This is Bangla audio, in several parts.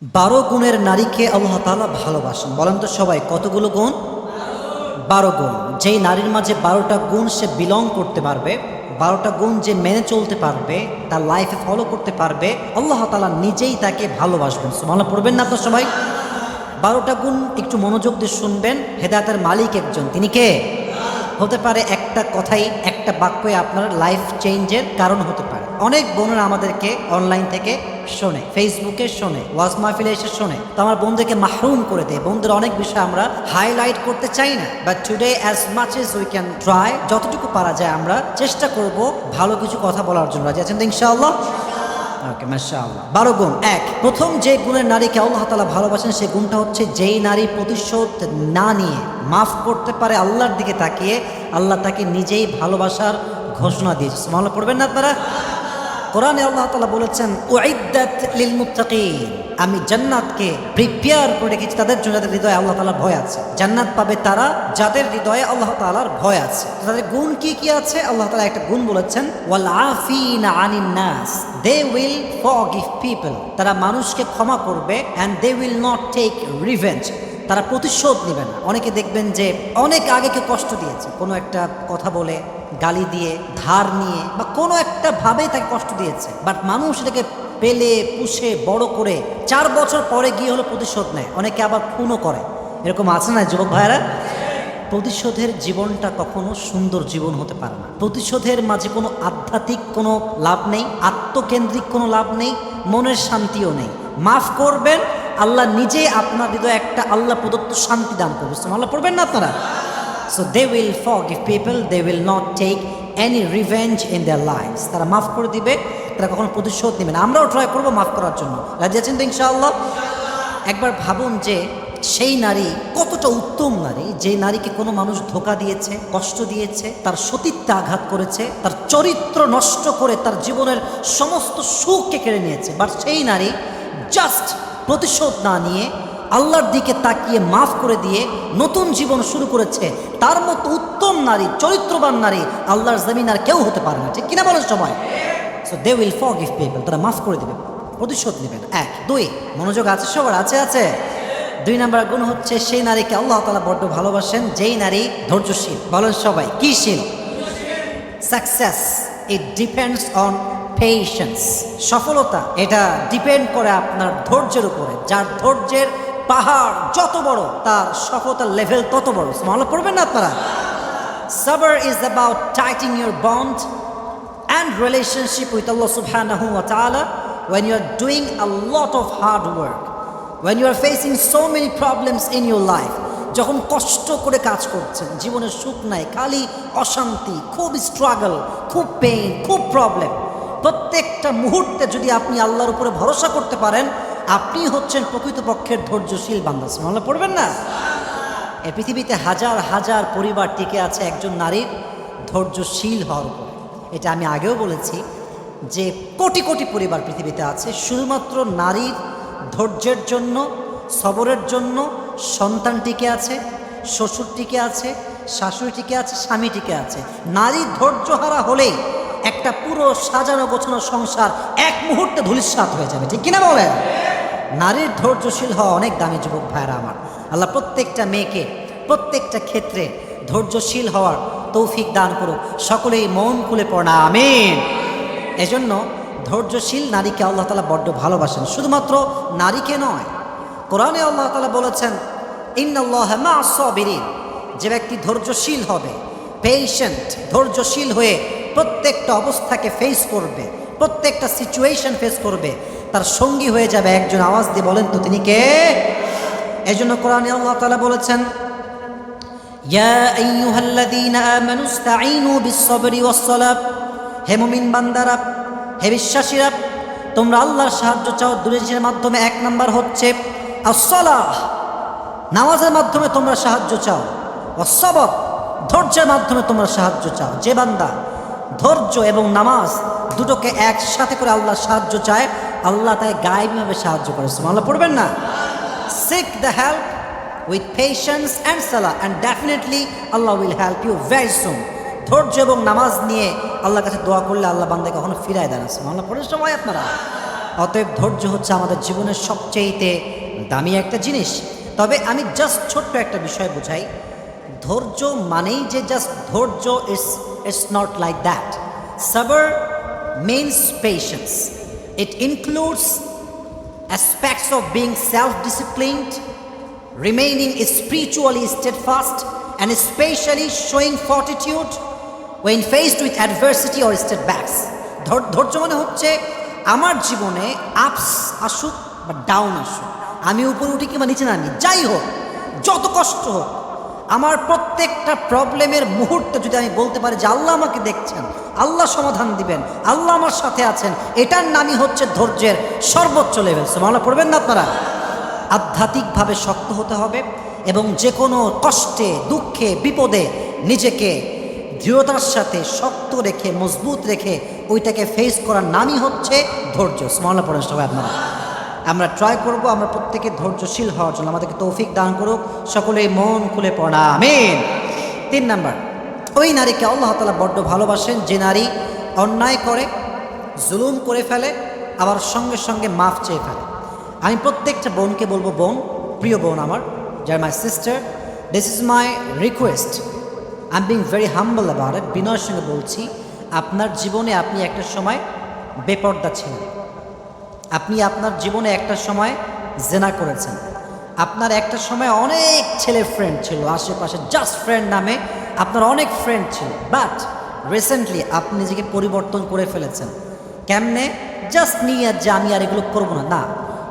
12 গুণের নারীকে আল্লাহ তাআলা ভালোবাসেন। বলেন তো সবাই, কতগুলো গুণ? 12 গুণ। যেই নারীর মাঝে 12টা গুণ সে বিলং করতে পারবে, 12টা গুণ যে মেনে চলতে পারবে, তার লাইফে ফলো করতে পারবে, আল্লাহ তাআলা নিজেই তাকে ভালোবাসবেন। সুবহানাল্লাহ পড়বেন না আপনারা সবাই? 12টা গুণ একটু মনোযোগ দিয়ে শুনবেন। হেদায়েতের মালিক একজন, তিনি কে? হতে পারে একটা কথাই, একটা বাক্যই আপনার লাইফ চেঞ্জের কারণ হতে পারে। অনেক বোনেরা আমাদেরকে অনলাইন থেকে শোনে, ফেসবুকে শোনে, ওয়াজ মাহফিলে এসে শোনে, তো আমার বোনদেরকে মাহরুম করে দেয়। বোনদের অনেক বিষয় আমরা হাইলাইট করতে চাই না, but today as much as we can try, যতটুকু পারা যায় আমরা চেষ্টা করব ভালো কিছু কথা বলার জন্য। রাজি আছেন তো ইনশাআল্লাহ? ওকে, মাশাআল্লাহ। 12 গুণ। এক, প্রথম যে গুণের নারীকে আল্লাহ তাআলা ভালোবাসেন সেই গুণটা হচ্ছে, যেই নারী প্রতিশোধ না নিয়ে মাফ করতে পারে আল্লাহর দিকে তাকিয়ে, আল্লাহ তাকে নিজেই ভালোবাসার ঘোষণা দিয়েছে। সুবহানাল্লাহ পড়বেন না আপনারা? কোরআনে আল্লাহ তাআলা বলেছেন, উইদ্দাত লিল মুত্তাকিন, আমি জান্নাতকে প্রিপেয়ার করে রেখেছি তাদের জন্য যাদের হৃদয়ে আল্লাহ তাআলার ভয় আছে। জান্নাত পাবে তারা যাদের হৃদয়ে আল্লাহ তাআলার ভয় আছে। তাদের গুণ কি কি আছে? আল্লাহ তাআলা একটা গুণ বলেছেন, ওয়াল আফিনা আনিন নাস, দে উইল ফরগিভ পিপল, তারা মানুষকে ক্ষমা করবে, and they will not take revenge, তারা প্রতিশোধ নেবে না। অনেকে দেখবেন যে অনেক আগে কেউ কষ্ট দিয়েছে, কোনো একটা কথা বলে, গালি দিয়ে, ধার নিয়ে, বা কোনো একটা ভাবেই তাকে কষ্ট দিয়েছে, বাট মানুষ এটাকে পেলে পুষে বড় করে 4 বছর পরে গিয়ে হলো প্রতিশোধ নেয়। অনেকে আবার খুনও করে। এরকম আছে না যুবক ভাইয়েরা? প্রতিশোধের জীবনটা কখনো সুন্দর জীবন হতে পারে না। প্রতিশোধের মাঝে কোনো আধ্যাত্মিক কোনো লাভ নেই, আত্মকেন্দ্রিক কোনো লাভ নেই, মনের শান্তিও নেই। মাফ করবেন, আল্লাহ নিজেই আপনার হৃদয়ে একটা আল্লাহ প্রদত্ত শান্তি দান করবে। আল্লাহ পড়বেন না আপনারা? So they will forgive people, they will not take any revenge in their lives. তারা মাফ করে দিবে, তারা কখনো প্রতিশোধ নেবে না। আমরাও ট্রাই করবো মাফ করার জন্য। রাজি আছেন তো ইনশাআল্লাহ? একবার ভাবুন যে সেই নারী কতটা উত্তম নারী, যে নারীকে কোনো মানুষ ধোঁকা দিয়েছে, কষ্ট দিয়েছে, তার সতীত্বে আঘাত করেছে, তার চরিত্র নষ্ট করে তার জীবনের সমস্ত সুখকে কেড়ে নিয়েছে, বাট সেই নারী জাস্ট প্রতিশোধ না নিয়ে আল্লাহর দিকে তাকিয়ে মাফ করে দিয়ে নতুন জীবন শুরু করেছে। তার মতো উত্তম নারী, চরিত্রবান নারী আল্লাহর জমিন আর কেউ হতে পারে না। ঠিক কিনা বলেন সবাই? So they will forgive people, তারা মাফ করে দেবে, প্রতিশোধ নেবে না। 1, 2, মনোযোগ আছে সবার? আছে। 2 নাম্বার গুণ হচ্ছে, সেই নারীকে আল্লাহ তাআলা বড্ড ভালোবাসেন যেই নারী ধৈর্যশীল। বলেন সবাই, কি শীল? Success it depends on patience. সফলতা এটা ডিপেন্ড করে আপনার ধৈর্যের উপরে। যার ধৈর্যের পাহাড় যত বড়, তার সফলতার লেভেল তত বড়। সুবহানাল্লাহ পড়বেন না আপনারা? সাবর is about tightening your bond and relationship with Allah subhanahu wa ta'ala when you are doing a lot of hard work, when you are facing so many problems in your life, যখন কষ্ট করে কাজ করছেন, জীবনের সুখ নাই, খালি অশান্তি, খুব স্ট্রাগল, খুব পেইন, খুব প্রবলেম, প্রত্যেকটা মুহূর্তে যদি আপনি আল্লাহর উপরে ভরসা করতে পারেন, আপনি হচ্ছেন প্রকৃতপক্ষের ধৈর্যশীল বান্দা। সুবহানাল্লাহ পড়বেন না? এই পৃথিবীতে হাজার হাজার পরিবার টিকে আছে একজন নারীর ধৈর্যশীল হওয়ার উপর। এটা আমি আগেও বলেছি যে কোটি কোটি পরিবার পৃথিবীতে আছে শুধুমাত্র নারীর ধৈর্যের জন্য, সবরের জন্য। সন্তান টিকে আছে, শ্বশুর টিকে আছে, শাশুড়ি টিকে আছে, স্বামী টিকে আছে। নারী ধৈর্যহারা হলেই একটা পুরো সাজানো গোছানো সংসার এক মুহূর্তে ধূলিসাৎ হয়ে যাবে। ঠিক কিনা বলেন? নারীর ধৈর্যশীল হওয়া অনেক দামি যুবক ভাইরা আমার। আল্লাহ প্রত্যেকটা মেয়েকে প্রত্যেকটা ক্ষেত্রে ধৈর্যশীল হওয়ার তৌফিক দান করুক। সকলেই মন খুলে পড়া আমিন। এজন্য ধৈর্যশীল নারীকে আল্লাহ তাআলা বড্ড ভালোবাসেন। শুধুমাত্র নারীকে নয়, কোরআনে আল্লাহ তাআলা বলেছেন, ইন্নাল্লাহা মা'আস সাবিরিন, যে ব্যক্তি ধৈর্যশীল হবে, পেশেন্ট, ধৈর্যশীল হয়ে প্রত্যেকটা অবস্থাকে ফেস করবে, প্রত্যেকটা সিচুয়েশন ফেস করবে, তার সঙ্গী হয়ে যাবে একজন। আওয়াজ দিয়ে বলেন তো তিনি কে? এজন্য কোরআনে আল্লাহ তাআলা বলেছেন, ইয়া আইয়ুহাল্লাযীনা আমানু ইসতাঈনু বিস-সাবরি ওয়াস-সালাহ, হে মুমিন বান্দারা, হে বিশ্বাসীরা, তোমরা আল্লাহর সাহায্য চাও দুই জিনিসের মাধ্যমে। 1 নাম্বার হচ্ছে আস-সালাহ, নামাজের মাধ্যমে তোমরা সাহায্য চাও। ওয়াস-সাবর, ধৈর্যের মাধ্যমে তোমরা সাহায্য চাও। যে বান্দা ধৈর্য এবং নামাজ দুটোকে একসাথে করে আল্লাহর সাহায্য চায়, আল্লাহ তাকে গায়েবীভাবে সাহায্য করে। সুবহানাল্লাহ পড়বেন না? Seek the help with patience and salah and definitely Allah will help you very soon. ধৈর্য এবং নামাজ নিয়ে আল্লাহর কাছে দোয়া করলে আল্লাহ বান্দাকে কখনো ফিরায় দেয় না। সুবহানাল্লাহ পড়েন সবাই আপনারা? অতএব ধৈর্য হচ্ছে আমাদের জীবনের সবচেয়ে দামি একটা জিনিস। তবে আমি জাস্ট ছোট্ট একটা বিষয় বুঝাই, ধৈর্য মানেই যে জাস্ট ধৈর্য, ইটস নট লাইক দ্যাট। সাবর means patience. It includes aspects of being self-disciplined, remaining spiritually steadfast, and especially showing fortitude when faced with adversity or setbacks. ধৈর্য মানে হচ্ছে আমার জীবনে আপস আসুক বা ডাউন আসুক, আমি উপরে উঠি কিংবা নিচে নামি, যাই হোক, যত কষ্ট হোক, আমার প্রত্যেকটা প্রবলেমের মুহূর্তে যদি আমি বলতে পারি যে আল্লাহ আমাকে দেখছেন, আল্লাহ সমাধান দিবেন, আল্লাহ আমার সাথে আছেন, এটার নামই হচ্ছে ধৈর্যের সর্বোচ্চ লেভেল। সুবহানাল্লাহ পড়বেন না আপনারা? আধ্যাত্মিকভাবে শক্ত হতে হবে এবং যে কোনো কষ্টে, দুঃখে, বিপদে নিজেকে দৃঢ়তার সাথে শক্ত রেখে, মজবুত রেখে ওইটাকে ফেস করার নামই হচ্ছে ধৈর্য। সুবহানাল্লাহ পড়েন সবাই আপনারা। আমরা ট্রাই করব আমরা প্রত্যেকে ধৈর্যশীল হওয়ার জন্য, আমাদেরকে তৌফিক দান করুক, সকলেই মন খুলে পড়া আমিন। 3 নাম্বার, ওই নারীকে আল্লাহ তাআলা বড্ড ভালোবাসেন যে নারী অন্যায় করে, জুলুম করে ফেলে, আবার সঙ্গে সঙ্গে মাফ চেয়ে ফেলে। আমি প্রত্যেকটা বোনকে বলবো, বোন, প্রিয় বোন আমার, যার my sister, this is my request, I am being very humble about it. বিনয়ের সঙ্গে বলছি, আপনার জীবনে আপনি একটা সময় বেপর্দা ছিলেন, আপনি আপনার জীবনে একটা সময় জেনা করেছেন, আপনার একটা সময় অনেক ছেলে ফ্রেন্ড ছিল আশেপাশে, জাস্ট ফ্রেন্ড নামে আপনার অনেক ফ্রেন্ড ছিল, বাট রিসেন্টলি আপনি নিজেকে পরিবর্তন করে ফেলেছেন। কেমনে? জাস্ট নিয়ে যে আমি আর এগুলো করবো না, না,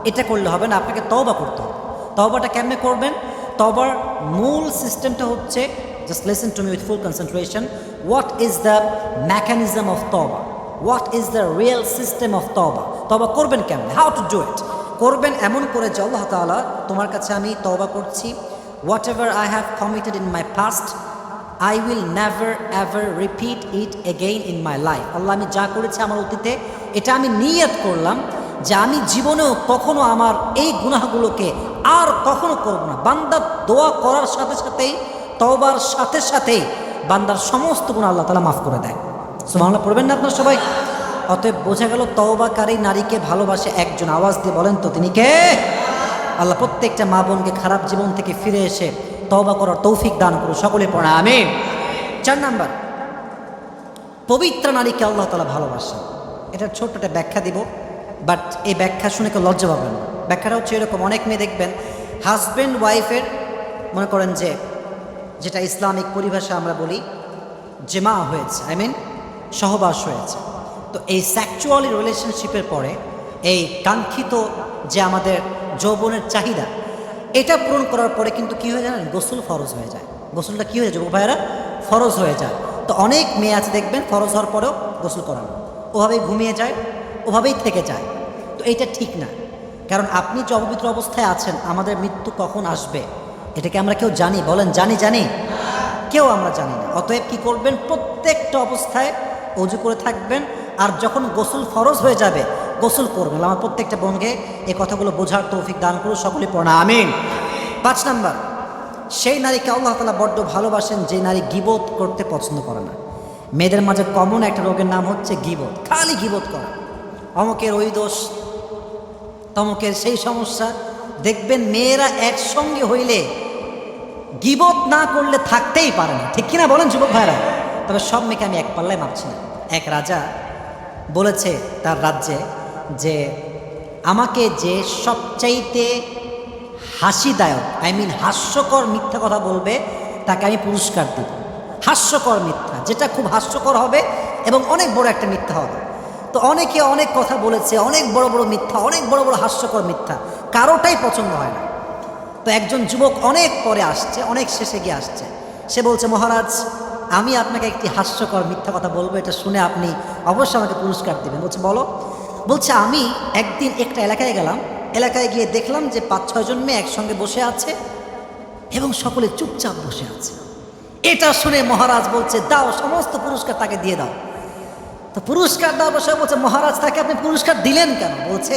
এটা করলে হবে না, আপনাকে তওবা করতে হবে। তওবাটা কেমনে করবেন? তওবার মূল সিস্টেমটা হচ্ছে, just listen to me with full concentration, what is the mechanism of তওবা, what is the real system of তওবা। তওবা করবেন কেমনে? How to do it? করবেন এমন করে যে আল্লাহ তাআলা, তোমার কাছে আমি তওবা করছি, whatever I have committed in my past, I will never ever repeat it again in my life. আল্লাহ, আমি যা করেছি আমার অতীতে, এটা আমি নিয়ত করলাম যে আমি জীবনেও কখনো আমার এই গুনাহগুলোকে আর কখনো করব না। বান্দা দোয়া করার সাথে সাথেই, তওবার সাথে সাথেই বান্দার সমস্ত গুনাহ আল্লাহ তাআলা মাফ করে দেয়। সুবহানাল্লাহ পড়বেন না আপনারা সবাই? অতএব বোঝা গেল তওবাকারী নারীকে ভালোবাসে একজন। আওয়াজ দিয়ে বলেন তো তিনি কে? আল্লাহ প্রত্যেকটা মা বোনকে খারাপ জীবন থেকে ফিরে এসে তওবা করার তৌফিক দান করুন, সকলে পড়া আমিন। 4 নাম্বার, পবিত্র নারীকে আল্লাহ তাআলা ভালোবাসেন। এটার ছোট্ট একটা ব্যাখ্যা দিব, বাট এই ব্যাখ্যা শুনে কেউ লজ্জা পাবেন না। ব্যাখ্যাটা হচ্ছে এরকম, অনেক মেয়ে দেখবেন হাজব্যান্ড ওয়াইফের, মনে করেন যে যেটা ইসলামিক পরিভাষা আমরা বলি জেমা হয়েছে, আই মিন সহবাস হয়েছে। তো এই সেক্সুয়াল রিলেশনশিপের পরে এই কাঙ্ক্ষিত যে আমাদের যৌবনের চাহিদা, এটা পূরণ করার পরে কিন্তু কী হয়ে যায় জানেন? গোসল ফরজ হয়ে যায়। গোসলটা কী হয়ে যায় যুবক ভাইয়েরা? ফরজ হয়ে যায়। তো অনেক মেয়ে আছে দেখবেন ফরজ হওয়ার পরেও গোসল করানো, ওভাবেই ঘুমিয়ে যায়, ওভাবেই থেকে যায়। তো এইটা ঠিক না, কারণ আপনি যে অপবিত্র অবস্থায় আছেন, আমাদের মৃত্যু কখন আসবে এটাকে আমরা কেউ জানি? বলেন, জানি? কেউ আমরা জানি না। অতএব কী করবেন? প্রত্যেকটা অবস্থায় অজু করে থাকবেন, আর যখন গোসল ফরজ হয়ে যাবে গোসল করবেন। আমার প্রত্যেকটা বোনকে এই কথাগুলো বোঝার তৌফিক দান করুন, সকলে পড়া আমিন। 5 নাম্বার, সেই নারীকে আল্লাহ তাআলা বড্ড ভালোবাসেন যে নারী গীবত করতে পছন্দ করে না। মেয়েদের মাঝে কমন একটা রোগের নাম হচ্ছে গীবত, খালি গীবত করা, অমুকের ওই দোষ, তমুকের সেই সমস্যা। দেখবেন মেয়েরা একসঙ্গে হইলে গীবত না করলে থাকতেই পারে না, ঠিক কিনা বলেন যুবক ভাইরা? তবে সব মেয়েকে আমি এক পাল্লায় মাপছি না। এক রাজা বলেছে তার রাজ্যে যে আমাকে যে সবচাইতে হাসিদায়ক, আই মিন হাস্যকর মিথ্যা কথা বলবে তাকে আমি পুরস্কার দেব। হাস্যকর মিথ্যা, যেটা খুব হাস্যকর হবে এবং অনেক বড় একটা মিথ্যা হবে। তো অনেকে অনেক কথা বলেছে, অনেক বড় বড় মিথ্যা, অনেক বড় বড় হাস্যকর মিথ্যা, কারোটাই পছন্দ হয় না। তো একজন যুবক অনেক পরে আসছে, অনেক শেষে গিয়ে আসছে, সে বলছে, মহারাজ আমি আপনাকে একটি হাস্যকর মিথ্যা কথা বলবো, এটা শুনে আপনি অবশ্যই আমাকে পুরস্কার দেবেন। বলছে বলো। বলছে আমি একদিন একটা এলাকায় গেলাম, এলাকায় গিয়ে দেখলাম যে 5-6 জন মেয়ে একসঙ্গে বসে আছে এবং সকলে চুপচাপ বসে আছে। এটা শুনে মহারাজ বলছে, দাও, সমস্ত পুরস্কার তাকে দিয়ে দাও। তো পুরস্কার দেওয়া বসে বলছে, মহারাজ তাকে আপনি পুরস্কার দিলেন কেন? বলছে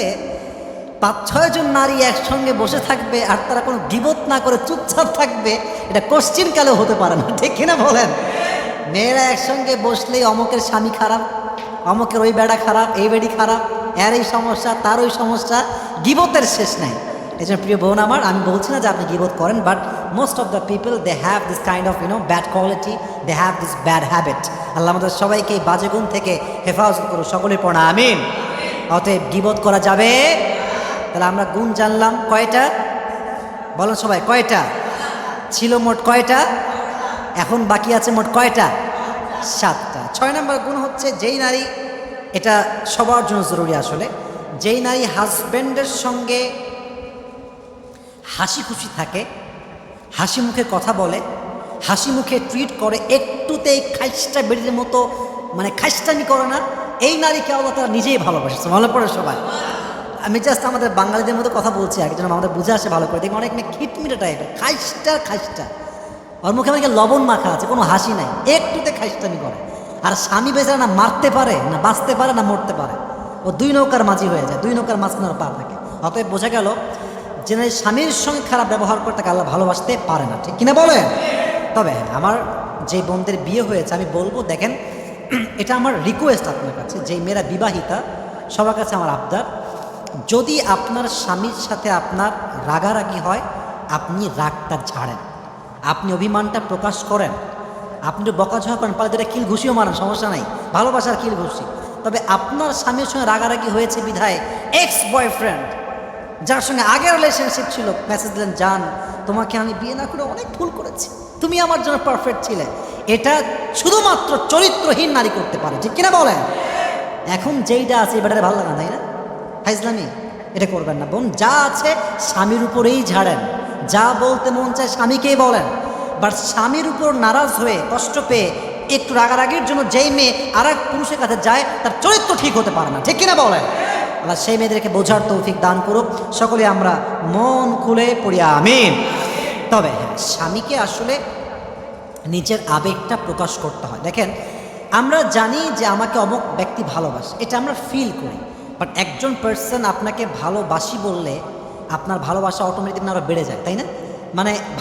5-6 জন নারী একসঙ্গে বসে থাকবে আর তারা কোনো গীবত না করে চুপচাপ থাকবে, এটা কোশ্চিন কালেও হতে পারে না, ঠিক কিনা বলেন? মেয়েরা একসঙ্গে বসলেই অমুকের স্বামী খারাপ, অমুকের ওই বেড়া খারাপ, এই বেড়ি খারাপ, এর এই সমস্যা, তার ওই সমস্যা, গিবতের শেষ নাই। এই জন্য প্রিয় বোন আমার, আমি বলছি না যে আপনি গিবত করেন, but most of the people they have this kind of bad quality, they have this bad habit. আল্লাহ আমাদের সবাইকে এই বাজে গুণ থেকে হেফাজত করুন, সকলের পড়া আমিন। অতএব গিবত করা যাবে। তাহলে আমরা গুণ জানলাম কয়টা? বলেন সবাই, কয়টা ছিল মোট? কয়টা? এখন বাকি আছে মোট কয়টা? 7টা। 6 নম্বর গুণ হচ্ছে, যেই নারী, এটা সবার জন্য জরুরি আসলে, যেই নারী হাজব্যান্ডের সঙ্গে হাসি খুশি থাকে, হাসি মুখে কথা বলে, হাসি মুখে ট্রিট করে, একটুতেই খাইস্টা বেরির মতো খাইস্টামি করে না, এই নারীকে আল্লাহ তাআলা নিজেই ভালোবাসে। ভালো পড়ে সবাই। আমি জাস্ট আমাদের বাঙালিদের মতো কথা বলছি, একজন আমাদের বুঝে আসে ভালো করে। দেখবেন অনেক মেয়ে খিটমিটে টাইপের, খাইস্টা, ওর মুখে আমাকে লবণ মাখা আছে, কোনো হাসি নাই, একটুতে খাইস্টামি করে। আর স্বামী বেচারা না মারতে পারে, না বাঁচতে পারে, না মরতে পারে, ও 2 নৌকার মাঝি হয়ে যায়, 2 নৌকার মাঝখানে পা থাকে। অতএব বোঝা গেল যে স্বামীর সঙ্গে খারাপ ব্যবহার করে তাকে আল্লাহ ভালোবাসতে পারে না, ঠিক কিনা বলেন? তবে আমার যে বোনদের বিয়ে হয়েছে, আমি বলবো, দেখেন, এটা আমার রিকোয়েস্ট আপনার কাছে, যে মেয়েরা বিবাহিতা, সবার কাছে আমার আবদার, যদি আপনার স্বামীর সাথে আপনার রাগারাগি হয়, আপনি রাগটা ঝাড়েন, আপনি অভিমানটা প্রকাশ করেন, আপনি বকাঝকা করেন, পারে যেটা কিল ঘুষিও মারেন, সমস্যা নাই, ভালোবাসার কিল ঘুষি। তবে আপনার স্বামীর সঙ্গে রাগারাগি হয়েছে বিধায় এক্স বয়ফ্রেন্ড, যার সঙ্গে আগের রিলেশনশিপ ছিল, মেসেজ দিলেন, জান তোমাকে আমি বিয়ে না করে অনেক ভুল করেছি, তুমি আমার জন্য পারফেক্ট ছিলে, এটা শুধুমাত্র চরিত্রহীন নারী করতে পারে, ঠিক কিনা বলেন? এখন যেইটা আছে এই ব্যাটারে ভালো লাগে না, তাই না? ফাইজলামি এটা করবেন না বোন। যা আছে স্বামীর উপরেই ঝাড়েন, যা বলতে মন চায় স্বামীকেই বলেন। বাট স্বামীর উপর নারাজ হয়ে, কষ্ট পেয়ে, একটু রাগারাগির জন্য যেই মেয়ে আর এক পুরুষের কাছে যায়, তার চরিত্র ঠিক হতে পারে না, ঠিক কিনা বলেন? আল্লাহ সেই মেয়েদেরকে বোঝার তৌফিক দান করুক। সকলে আমরা মন খুলে পড়ি আমিন। তবে হ্যাঁ, স্বামীকে আসলে নিজের আবেগটা প্রকাশ করতে হয়। দেখেন, আমরা জানি যে আমাকে অমুক ব্যক্তি ভালোবাসে, এটা আমরা ফিল করি, বাট একজন পার্সন আপনাকে ভালোবাসি বললে আপনার ভালোবাসা অটোমেটিক আরও বেড়ে যায়, তাই না?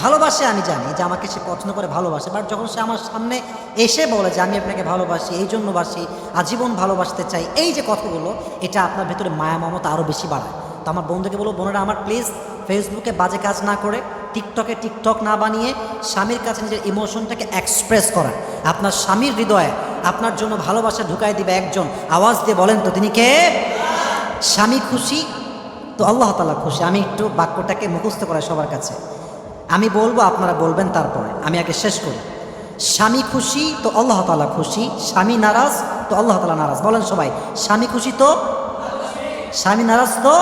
ভালোবাসে, আমি জানি যে আমাকে সে পছন্দ করে, ভালোবাসে, বাট যখন সে আমার সামনে এসে বলে যে আমি আপনাকে ভালোবাসি, এই জন্য বাসি, আজীবন ভালোবাসতে চাই, এই যে কথাগুলো, এটা আপনার ভেতরে মায়া মমতা আরও বেশি বাড়ায়। তো আমার বন্ধুকে বলবো, বোনেরা আমার প্লিজ ফেসবুকে বাজে কাজ না করে, টিকটকে টিকটক না বানিয়ে, স্বামীর কাছে নিজের ইমোশনটাকে এক্সপ্রেস করেন। আপনার স্বামীর হৃদয়ে আপনার জন্য ভালোবাসা ঢুকাই দিবে একজন, আওয়াজ দিয়ে বলেন তো তিনি কে? স্বামী খুশি তো আল্লাহ তাআলা খুশি। আমি একটু বাক্যটাকে মুখস্থ করাই সবার কাছে, আমি বলবো, আপনারা বলবেন, তারপরে আমি আগে শেষ করি। স্বামী খুশি তো আল্লাহ তাআলা খুশি, স্বামী নারাজ তো আল্লাহ তাআলা নারাজ। বলেন সবাই, স্বামী খুশি তো, স্বামী নারাজ তো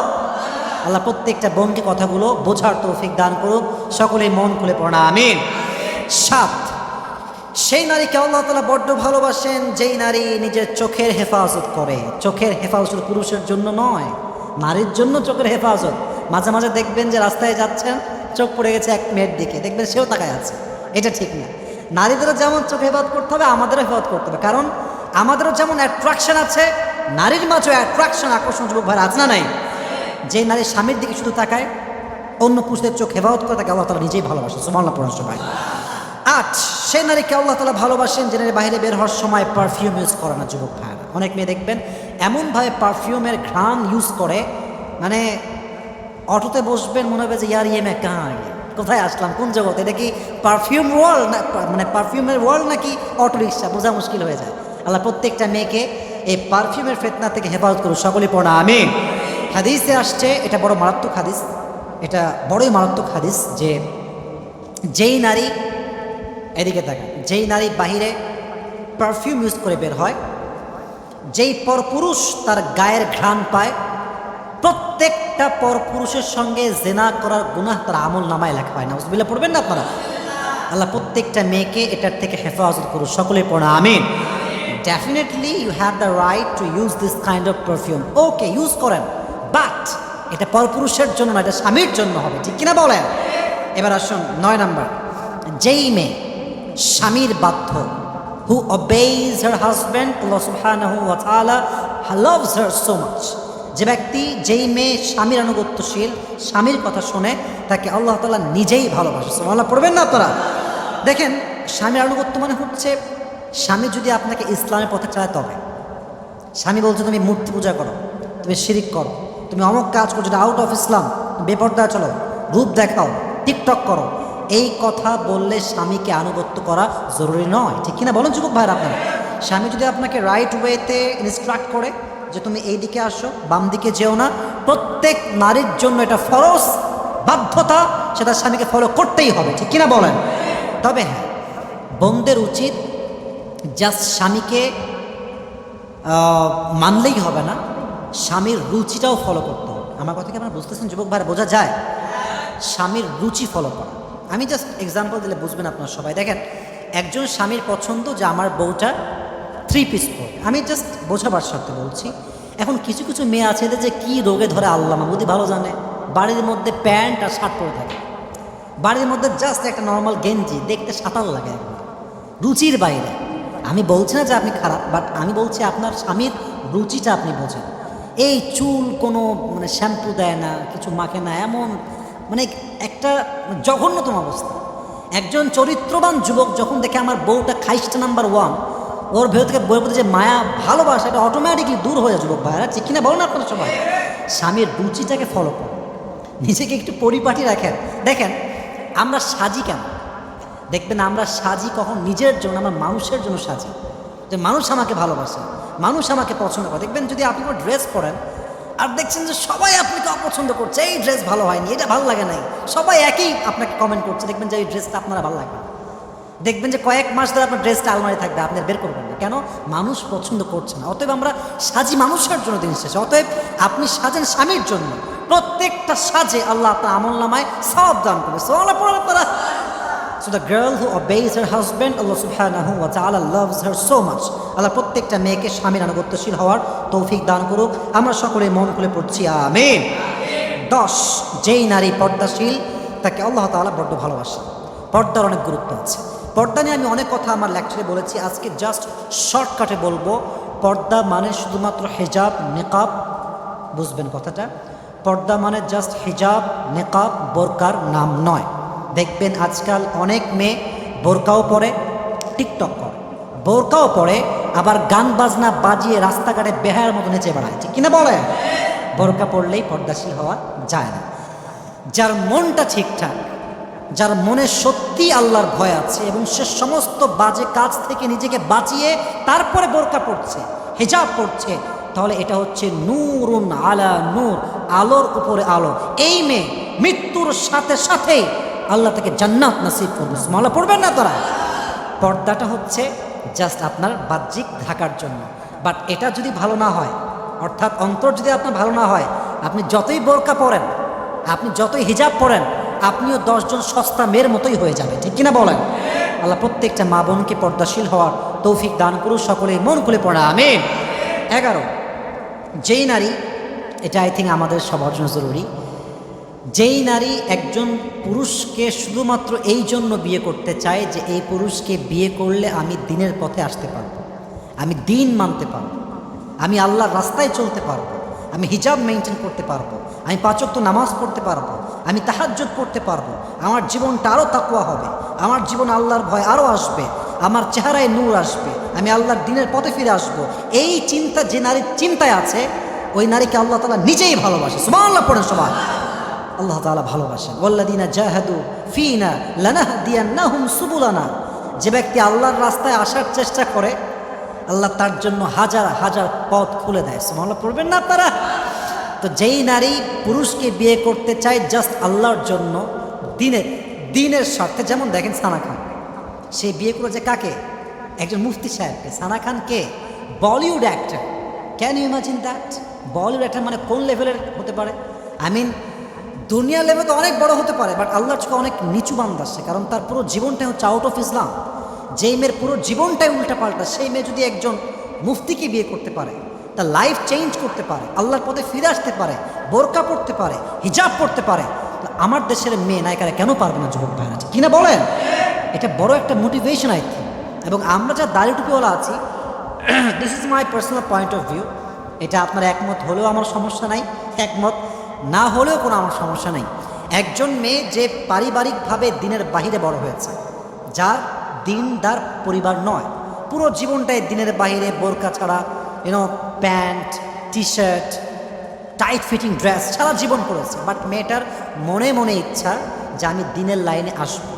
আল্লাহ। প্রত্যেকটা বোনকে কথাগুলো বোঝার তৌফিক দান করুক, সকলেই মন খুলে পড়া আমিন। 7, সেই নারীকে আল্লাহ তাআলা বড্ড ভালোবাসেন যেই নারী নিজের চোখের হেফাজত করে। চোখের হেফাজত পুরুষের জন্য নয়, নারীর জন্য চোখের হেফাজত। মাঝে মাঝে দেখবেন যে রাস্তায় যাচ্ছেন, চোখ পড়ে গেছে এক মেয়ের দিকে, দেখবেন সেও তাকায় আছে, এটা ঠিক না। নারীদেরও যেমন চোখ হেফাজত করতে হবে, আমাদেরও হেফাজত করতে হবে, কারণ আমাদেরও যেমন অ্যাট্রাকশন আছে, নারীর মাঝেও অ্যাট্রাকশন, আকর্ষণ যুবক ভাইরা আছে না নাই? যে নারী স্বামীর দিকে শুধু তাকায়, অন্য পুরুষদের চোখ হেফাজত করে, তাকে আল্লাহ তাআলা নিজেই ভালোবাসে। সুবহানাল্লাহ পড়ুন সবাই। 8, সেই নারীকে আল্লাহ তাআলা ভালোবাসেন যে নারী বাইরে বের হওয়ার সময় পারফিউম ইউজ করে না। যুবক ভাইরা, অনেক মেয়ে দেখবেন এমনভাবে পারফিউমের ঘ্রাণ ইউজ করে, অটোতে বসবেন, মনে হবে যে ইয়ার ইয়ে মে কাঁ, কোথায় আসলাম, কোন জগতে, এটা কি পারফিউম ওয়ার্ল্ড না, পারফিউমের ওয়ার্ল্ড নাকি অটো রিক্সা, বোঝা মুশকিল হয়ে যায়। আল্লাহ প্রত্যেকটা মেয়েকে এই পারফিউমের ফিতনা থেকে হেফাজত করুন, সকলে পড়া আমিন। হাদিসে আসছে, এটা বড় মারাত্মক হাদিস, এটা বড়ই মারাত্মক হাদিস, যে যেই নারী, এদিকে থাকেন, যেই নারী বাহিরে পারফিউম ইউজ করে বের হয়, যেই পরপুরুষ তার গায়ের ঘ্রাণ পায়, প্রত্যেকটা পরপুরুষের সঙ্গে জেনা করার গুনাহ তার আমল নামায় লেখা হয়। নাউজুবিল্লাহ পড়বেন না আপনারা? আল্লাহ প্রত্যেকটা মেয়েকে এটার থেকে হেফাজত করুন, সকলে পড়া আমিন। Definitely you have the right to use this kind of perfume, okay use করেন, বাট এটা পরপুরুষের জন্য না, এটা স্বামীর জন্য হবে, ঠিক কিনা বলেন? এবার আসুন 9 নাম্বার, যেই মেয়ে স্বামীর বাধ্য, who obeys her husband, Allah subhanahu wa ta'ala loves her so much, যে ব্যক্তি, যেই মেয়ে স্বামীর আনুগত্যশীল, স্বামীর কথা শোনে, তাকে আল্লাহ তাআলা নিজেই ভালোবাসে। সুবহানাল্লাহ পড়বেন না আপনারা? দেখেন, স্বামীর আনুগত্য হচ্ছে, স্বামী যদি আপনাকে ইসলামের পথে চালায়, তবে স্বামী বলছে তুমি মূর্তি পূজা করো, তুমি শিরিক করো, তুমি অমুক কাজ করছো, যেটা আউট অফ ইসলাম, বেপর্দা চলো, রূপ দেখাও, টিকটক করো, এই কথা বললে স্বামীকে আনুগত্য করা জরুরি নয়। ঠিক কিনা বলেন যুবক ভাইরা আপনারা? স্বামী যদি আপনাকে রাইট ওয়েতে ইনস্ট্রাক্ট করে যে তুমি এই দিকে আসো, বাম দিকে যেও না, প্রত্যেক নারীর জন্য এটা ফরজ, বাধ্যতা, সেটা স্বামীকে ফলো করতেই হবে। ঠিক কিনা বলেন? তবে হ্যাঁ, বোনদের উচিত জাস্ট স্বামীকে মানলেই হবে না, স্বামীর রুচিটাও ফলো করতে হবে। আমার কথা কি আপনারা বুঝতেছেন যুবক ভাইরা? বোঝা যায়? স্বামীর রুচি ফলো করা। আমি জাস্ট এক্সাম্পল দিলে বুঝবেন আপনারা সবাই। দেখেন, একজন স্বামীর পছন্দ যে আমার বউটা 3 পিস পরে, আমি জাস্ট বোঝাবার স্বার্থে বলছি। এখন কিছু কিছু মেয়ে আছে যে কি রোগে ধরে আল্লাহ মাহবুদি ভালো জানে, বাড়ির মধ্যে প্যান্ট আর শার্ট পরে থাকে, বাড়ির মধ্যে জাস্ট একটা নর্মাল গেঞ্জি, দেখতে সাঁতার লাগে একবার, রুচির বাইরে। আমি বলছি না যে আপনি খারাপ, বাট আমি বলছি আপনার স্বামীর রুচিটা আপনি বোঝেন। এই চুল কোনো মানে শ্যাম্পু দেয় না, কিছু মাখে না, এমন মানে একটা জঘন্যতম অবস্থা। একজন চরিত্রবান যুবক যখন দেখে আমার বউটা খাইস্টা নাম্বার 1, ওর ভেতর থেকে বইয়ের প্রতি যে মায়া ভালোবাসা, এটা অটোমেটিকলি দূর হয়ে যায় যুবক ভাইরা। ঠিক কিনা বলেন আপনারা সবাই? স্বামীর রুচিটাকে ফলো করুন, নিজেকে একটু পরিপাটি রাখেন। দেখেন আমরা সাজি কেন? দেখবেন আমরা সাজি কখন নিজের জন্য, আমরা মানুষের জন্য সাজি, যে মানুষ আমাকে ভালোবাসে, মানুষ আমাকে পছন্দ করে। দেখবেন যদি আপনি কোনো ড্রেস পরেন আর দেখছেন যে সবাই আপনাকে অপছন্দ করছে, এই ড্রেস ভালো হয়নি, এটা ভালো লাগে নাই, সবাই একই আপনাকে কমেন্ট করছে, দেখবেন যে এই ড্রেসটা আপনারা ভালো লাগবে। দেখবেন যে কয়েক মাস ধরে আপনার ড্রেসটা আলমারি থাকবে, আপনি বের করবেন না। কেন? মানুষ পছন্দ করছে না। অতএব আমরা সাজি মানুষের জন্য দিন শেষে। অতএব আপনি সাজেন স্বামীর জন্য, প্রত্যেকটা সাজে আল্লাহ আপনার আমল নামায় সওয়াব দান করবে। সুবহানাল্লাহ পড়েন আপনারা। So the girl who obeys her husband, Allah subhanahu wa ta'ala loves her so much. আল্লাহ প্রত্যেকটা মেয়েকে স্বামীর আনুগত্যশীল হওয়ার তৌফিক দান করুক। আমরা সকলে মন খুলে পড়ছি আমিন। 10, যেই নারী পর্দাশীল তাকে আল্লাহ তাআলা বড্ড ভালোবাসে। পর্দার অনেক গুরুত্ব আছে। পর্দা নিয়ে আমি অনেক কথা আমার লেকচারে বলেছি, আজকে জাস্ট শর্টকাটে বলবো। পর্দা মানে শুধুমাত্র হিজাব, নিকাব, বুঝবেন কথাটা? পর্দা মানে জাস্ট হিজাব, নিকাব, বোরকার নাম নয়। দেখবেন আজকাল অনেক মেয়ে বোরকাও পরে, টিকটক করে, বোরকাও পরে, আবার গান বাজনা বাজিয়ে রাস্তাঘাটে বেহায়ার মতো নেচে বেড়ায়। ঠিক কিনা বলে? বোরকা পড়লেই পর্দাশীল হওয়া যায় না। যার মনটা ঠিকঠাক, যার মনে সত্যি আল্লাহর ভয় আছে এবং সে সমস্ত বাজে কাজ থেকে নিজেকে বাঁচিয়ে তারপরে বোরকা পড়ছে, হিজাব পড়ছে, তাহলে এটা হচ্ছে নূরুন আলা নূর, আলোর উপরে আলো। এই মেয়ে মৃত্যুর সাথে সাথেই আল্লাহ তাকে জান্নাত নসিব করবে। সুবহানাল্লাহ পড়বেন না তারা? পর্দাটা হচ্ছে জাস্ট আপনার বাহ্যিক ঢাকার জন্য। বাট এটা যদি ভালো না হয়, অর্থাৎ অন্তর যদি আপনার ভালো না হয়, আপনি যতই বোরকা পরেন, আপনি যতই হিজাব পরেন, আপনিও 10 জন সস্তা মেয়ের মতোই হয়ে যাবে। ঠিক কিনা বলেন? আল্লাহ প্রত্যেকটা মা বোনকে পর্দাশীল হওয়ার তৌফিক দান করুন। সকলেই মন খুলে পড়া আমিন। 11, যেই নারী, এটা আই থিঙ্ক আমাদের সবার জন্য জরুরি, যেই নারী একজন পুরুষকে শুধুমাত্র এই জন্য বিয়ে করতে চায় যে এই পুরুষকে বিয়ে করলে আমি দ্বীনের পথে আসতে পারবো, আমি দ্বীন মানতে পারবো, আমি আল্লাহর রাস্তায় চলতে পারবো, আমি হিজাব মেনটেন করতে পারবো, আমি 5 ওয়াক্ত নামাজ পড়তে পারবো, আমি তাহাজ্জুদ পড়তে পারবো, আমার জীবনটা আরও তাকওয়া হবে, আমার জীবন আল্লাহর ভয় আরও আসবে, আমার চেহারায় নূর আসবে, আমি আল্লাহর দ্বীনের পথে ফিরে আসবো, এই চিন্তা যে নারীর চিন্তায় আছে, ওই নারীকে আল্লাহ তাআলা নিজেই ভালোবাসে। সুবহানাল্লাহ পড়েন সবাই। আল্লাহ তাআলা ভালোবাসেন। ওয়াল্লাযীনা জাহাদু ফীনা লানাহদিয়ান্নাহুম সুবুলানা। যে ব্যক্তি আল্লাহর রাস্তায় আসার চেষ্টা করে, আল্লাহ তার জন্য হাজার হাজার পথ খুলে দেয়। সুবহানাল্লাহ পড়বেন না আপনারা? তো যেই নারী পুরুষকে বিয়ে করতে চায় জাস্ট আল্লাহর জন্য, দ্বীনের স্বার্থে, যেমন দেখেন সানা খান, সে বিয়ে করেছে কাকে? একজন মুফতি সাহেবকে। সানা খান কে? Bollywood actor. Can you imagine that? Bollywood actor মানে কোন লেভেলের হতে পারে? আই মিন দুনিয়া লেভেল তো অনেক বড় হতে পারে, বাট আল্লাহর চোখে অনেক নিচু বান্দা সে, কারণ তার পুরো জীবনটাই হচ্ছে আউট অফ ইসলাম। যেই মেয়ের পুরো জীবনটাই উল্টা পাল্টা, সেই মেয়ে যদি একজন মুফতিকে বিয়ে করতে পারে, তার লাইফ চেঞ্জ করতে পারে, আল্লাহর পথে ফিরে আসতে পারে, বোরকা পড়তে পারে, হিজাব পড়তে পারে, তো আমার দেশের মেয়ে নায়িকারা কেন পারবে না যুবক ভাইরা? কিনা বলেন? এটা বড় একটা মোটিভেশন আই থিঙ্ক। এবং আমরা যা দাড়ি টুপিওয়ালা আছি, this is my personal point of view, এটা আপনার একমত হলেও আমার সমস্যা নাই, একমত না হলেও কোনো আমার সমস্যা নেই। একজন মেয়ে যে পারিবারিকভাবে দ্বীনের বাহিরে বড় হয়েছে, যার দ্বীনদার পরিবার নয়, পুরো জীবনটাই দ্বীনের বাহিরে বোরকা ছাড়া, pant, T shirt, tight fitting dress সারা জীবন পরেছে, বাট মেয়েটার মনে মনে ইচ্ছা যে আমি দিনের লাইনে আসবো,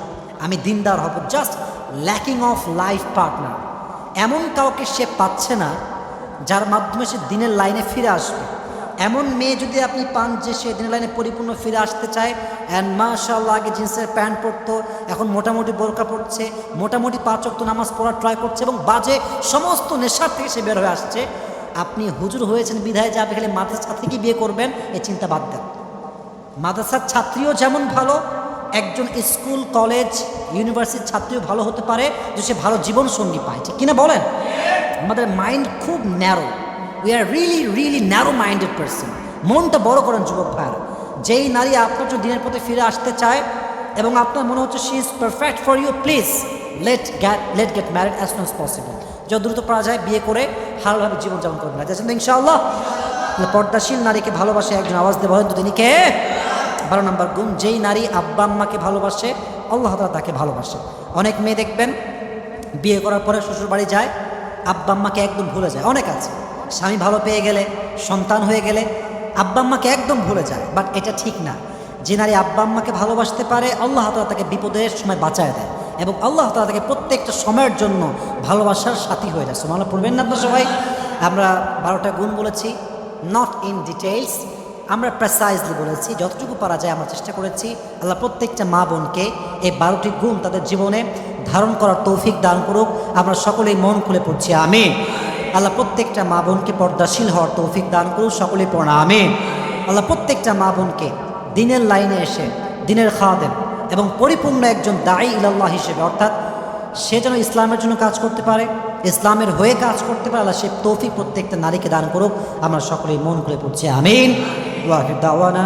আমি দিনদার হব, just lacking of life partner. এমন কাউকে সে পাচ্ছে না যার মাধ্যমে সে দিনের লাইনে ফিরে আসবে। এমন মেয়ে যদি আপনি পান যে সে দিনের লাইনে পরিপূর্ণ ফিরে আসতে চায়, অ্যান্ড মাশাআল্লাহ আগে জিন্সের প্যান্ট পরতো, এখন মোটামুটি বোরকা পড়ছে, মোটামুটি 5 ওয়াক্ত নামাজ পড়ার ট্রাই করছে এবং বাজে সমস্ত নেশার থেকে সে বের হয়ে আসছে, আপনি হুজুর হয়েছেন বিধায় যে আপনি খালি মাদ্রাসার ছাত্রীকে বিয়ে করবেন, এই চিন্তা বাদ দেন। মাদ্রাসার ছাত্রীও যেমন ভালো, একজন স্কুল কলেজ ইউনিভার্সিটির ছাত্রীও ভালো হতে পারে যে সে ভালো জীবনসঙ্গী পায়, ঠিক কিনা বলেন? আমাদের মাইন্ড খুব narrow, we are really narrow minded person. মনটা বড় করেন যুবক ভাইয়ারা। যেই নারী আপনার জন্য দিনের পথে ফিরে আসতে চায় এবং আপনার মনে হচ্ছে she is perfect for you, please let get married as soon as possible. যত দ্রুত পারা যায় বিয়ে করে হালভাবে জীবনযাপন করবেন। দেখছেন ইনশাআল্লাহ। পর্দাশীল নারীকে ভালোবাসে একজন, আওয়াজ দিয়ে বলেন তো তিনি কে? 12 নম্বর গুণ, যেই নারী আব্বা আম্মাকে ভালোবাসে আল্লাহ তাআলা তাকে ভালোবাসে। অনেক মেয়ে দেখবেন বিয়ে করার পরে শ্বশুর বাড়ি যায়, আব্বা আম্মাকে একদম ভুলে যায়। অনেক আছে, স্বামী ভালো পেয়ে গেলে, সন্তান হয়ে গেলে আব্বা আম্মাকে একদম ভুলে যায়, বাট এটা ঠিক না। যে নারী আব্বা আম্মাকে ভালোবাসতে পারে আল্লাহ তাআলা তাকে বিপদের সময় বাঁচায় দেয় এবং আল্লাহ তাআলা তাকে প্রত্যেকটা সময়ের জন্য ভালোবাসার সাথী হয়ে যায়। সুবহানাল্লাহ পড়বেন না আপনারা সবাই? আমরা 12টা গুণ বলেছি, নট ইন ডিটেইলস, আমরা প্রেসাইজলি বলেছি, যতটুকু পারা যায় আমরা চেষ্টা করেছি। আল্লাহ প্রত্যেকটা মা বোনকে এই 12টি গুণ তাদের জীবনে ধারণ করার তৌফিক দান করুক। আমরা সকলেই মন খুলে পড়ছি আমিন। আল্লাহ প্রত্যেকটা মা বোনকে পর্দাশীল হওয়ার তৌফিক দান করুক, সকলেই পড়া আমিন। আল্লাহ প্রত্যেকটা মা বোনকে দিনের লাইনে এসে দিনের খাদেম এবং পরিপূর্ণ একজন দাঈ ইলাল্লাহ হিসেবে, অর্থাৎ সে যেন ইসলামের জন্য কাজ করতে পারে, ইসলামের হয়ে কাজ করতে পারে, আল্লাহ সে তৌফিক প্রত্যেকটা নারীকে দান করুক। আমরা সকলেই মন খুলে পড়ছি আমিন। ওয়া আখির দাওয়ানা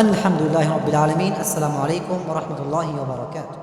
আলহামদুলিল্লাহি রাব্বিল আলামিন। আসসালামু আলাইকুম ওয়া রাহমাতুল্লাহি ওয়া বারাকাতুহু।